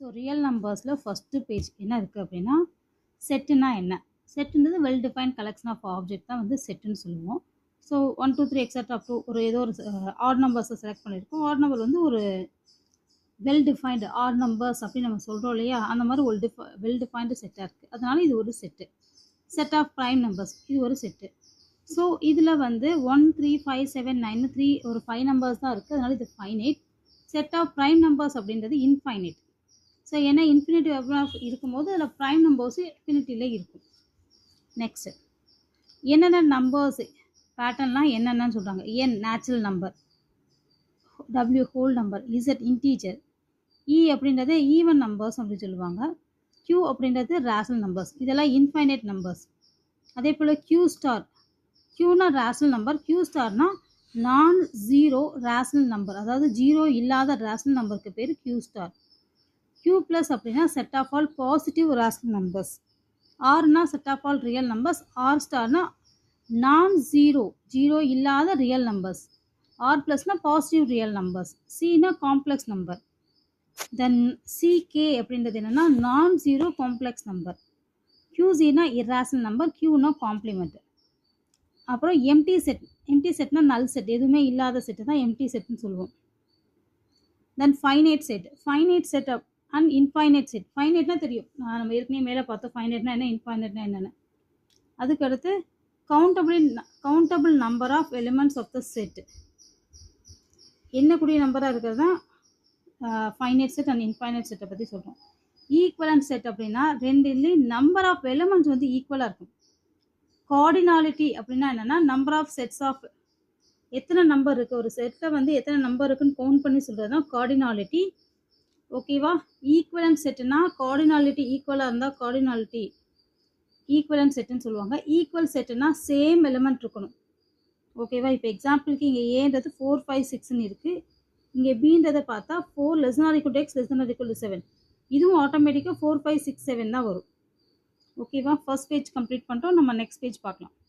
So real நம்பர்ஸில் first page என்ன இருக்குது அப்படின்னா செட்டுனா என்ன? செட்டுன்றது well define collection of object தான் வந்து செட்டுன்னு சொல்லுவோம். ஸோ 1 2 3 எக்ஸெட்ரா அப் டு ஒரு ஏதோ ஒரு ஆட் நம்பர்ஸை செலக்ட் பண்ணியிருக்கோம். ஆட் நம்பர் வந்து ஒரு வெல் டிஃபைன்டு ஆட் நம்பர்ஸ் அப்படின்னு நம்ம சொல்கிறோம் இல்லையா? அந்த மாதிரி ஒரு வெல் டிஃபைன்டு செட்டாக இருக்குது. அதனால இது ஒரு set. Set of prime numbers இது ஒரு செட்டு. ஸோ இதில் வந்து 1 3 5 7 9 3 ஒரு 5 நம்பர்ஸ் தான் இருக்குது. அதனால இது finite. Set of prime numbers அப்படின்றது இன்ஃபைனைட். ஸோ ஏன்னா இன்ஃபினிட்டி எவ்வளோ இருக்கும்போது அதில் ப்ரைம் நம்பர்ஸும் இன்ஃபினிட்டியில் இருக்கும். நெக்ஸ்ட்டு என்னென்ன நம்பர்ஸ் பேட்டர்ன்லாம் என்னென்னு சொல்கிறாங்க. N natural number, W whole number, Z integer, E அப்படின்றது ஈவன் நம்பர்ஸ் அப்படின்னு சொல்லுவாங்க. கியூ அப்படின்றது ரேஷனல் நம்பர்ஸ், இதெல்லாம் இன்ஃபைனைட் நம்பர்ஸ். அதே போல் கியூ ஸ்டார், கியூனா ரேஷனல் நம்பர், கியூ ஸ்டார்னா நான் ஜீரோ ரேஷனல் நம்பர், அதாவது ஜீரோ இல்லாத ரேஷனல் நம்பருக்கு பேர் கியூ ஸ்டார். கியூ ப்ளஸ் அப்படின்னா set of all positive rational numbers. ஆர்னா set of all real numbers. R ஸ்டார்னா நான் ஜீரோ ஜீரோ இல்லாத real numbers. R ப்ளஸ்னா positive real numbers. சினா complex number. Then C K அப்படின்றது என்னென்னா நான் ஜீரோ காம்ப்ளெக்ஸ் நம்பர். கியூசினா irrational number, கியூனா complement. அப்புறம் empty set, empty செட்னா நல் செட், எதுவுமே இல்லாத செட்டு தான் எம்டி செட்னு சொல்லுவோம். Then finite set, finite set and infinite set. ஃபைனைட்னா தெரியும், நம்ம ஏற்கனவே மேலே பார்த்தோம் ஃபைனைட்னா என்ன, இன்ஃபைனைட்னா என்னென்னு. அதுக்கடுத்து countable number of elements of the set, எண்ணக்கூடிய நம்பராக இருக்கிறது தான் ஃபைனைட் செட் அண்ட் இன்ஃபைனைட் செட்டை பற்றி சொல்கிறோம். ஈக்குவலன்ட் செட் அப்படின்னா ரெண்டுலேயும் நம்பர் ஆஃப் எலிமெண்ட்ஸ் வந்து ஈக்குவலாக இருக்கும். கார்டினாலிட்டி அப்படின்னா என்னென்னா நம்பர் ஆஃப் செட்ஸ் ஆஃப், எத்தனை நம்பர் இருக்குது ஒரு செட்டில் வந்து எத்தனை நம்பர் இருக்குன்னு கவுண்ட் பண்ணி சொல்கிறது தான் கார்டினாலிட்டி. ஓகேவா? ஈக்குவலன்ட் செட்டுனா கார்டினாலிட்டி ஈக்குவலாக இருந்தால் கார்டினாலிட்டி ஈக்குவலன்ட் செட்டுன்னு சொல்லுவாங்க. ஈக்குவல் செட்டுனா சேம் எலிமெண்ட் இருக்கணும். ஓகேவா? இப்போ எக்ஸாம்பிளுக்கு இங்கே ஏன்றது 4 5 6ன்னு இருக்குது. இங்கே பீன்றதை பார்த்தா 4 ≤ x ≤ 7. இதுவும் ஆட்டோமேட்டிக்காக 4 5 6 7 தான் வரும். ஓகேவா? ஃபர்ஸ்ட் பேஜ் கம்ப்ளீட் பண்ணிட்டோம். நம்ம நெக்ஸ்ட் பேஜ் பார்க்கலாம்.